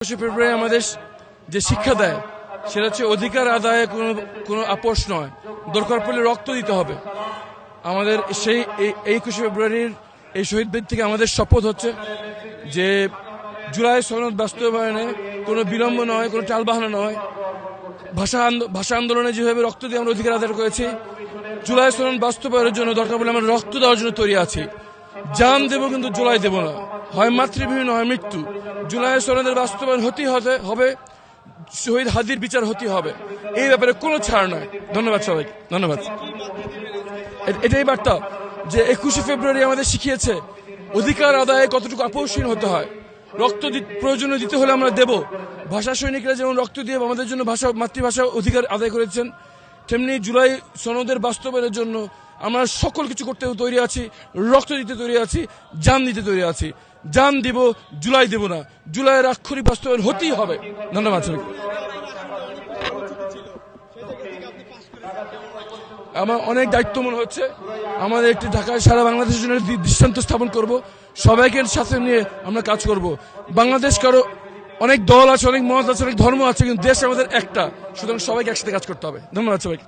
ফেব্রুয়ারি আমাদের যে শিক্ষা দেয় সেটা হচ্ছে অধিকার আদায়ে কোনো আপোষ নয়, দরকার পড়লে রক্ত দিতে হবে। আমাদের সেই 21 ফেব্রুয়ারির এই শহীদদের থেকে আমাদের শপথ হচ্ছে যে জুলাই সনদ বাস্তবায়নে কোনো বিলম্ব নয়, কোনো টালবাহানা নয়। ভাষা আন্দোলনে যেভাবে রক্ত দিয়ে আমরা অধিকার আদায় করেছি, জুলাই সনদ বাস্তবায়নের জন্য দরকার পড়লে আমরা রক্ত দেওয়ার জন্য তৈরি আছি। জান দেব কিন্তু জুলাই দেব না, হয় মাতৃভূমি নয় মৃত্যু। জুলাই সনদের বাস্তবায়ন হতেই হবে, শহীদ হাদির বিচার হতেই হবে, এই ব্যাপারে কোনো ছাড় নয়। ধন্যবাদ সবাইকে, ধন্যবাদ। এটাই বার্তা যে 21 ফেব্রুয়ারি আমাদের শিখিয়েছে অধিকার আদায়ে কতটুকু আপোষহীন হতে হয়। রক্ত প্রয়োজনে দিতে হলে আমরা দেব। ভাষা সৈনিকরা যেমন রক্ত দিয়ে আমাদের জন্য মাতৃভাষা অধিকার আদায় করেছেন, তেমনি জুলাই সনদের বাস্তবায়নের জন্য আমরা সকল কিছু করতে তৈরি আছি, রক্ত দিতে তৈরি আছি, জান দিতে তৈরি আছি। জান দিব, জুলাই দেব না। জুলাইয়ের আক্ষরিক বাস্তবায়ন হতেই হবে। ধন্যবাদ সবাইকে। আমার অনেক দায়িত্ব মনে হচ্ছে, আমাদের একটি ঢাকায় সারা বাংলাদেশের জন্য দৃষ্টান্ত স্থাপন করব। সবাইকে সাথে নিয়ে আমরা কাজ করব। বাংলাদেশ কারো অনেক দল আছে, অনেক মত আছে, অনেক ধর্ম আছে, কিন্তু দেশ আমাদের একটা, সুতরাং সবাইকে একসাথে কাজ করতে হবে। ধন্যবাদ সবাইকে।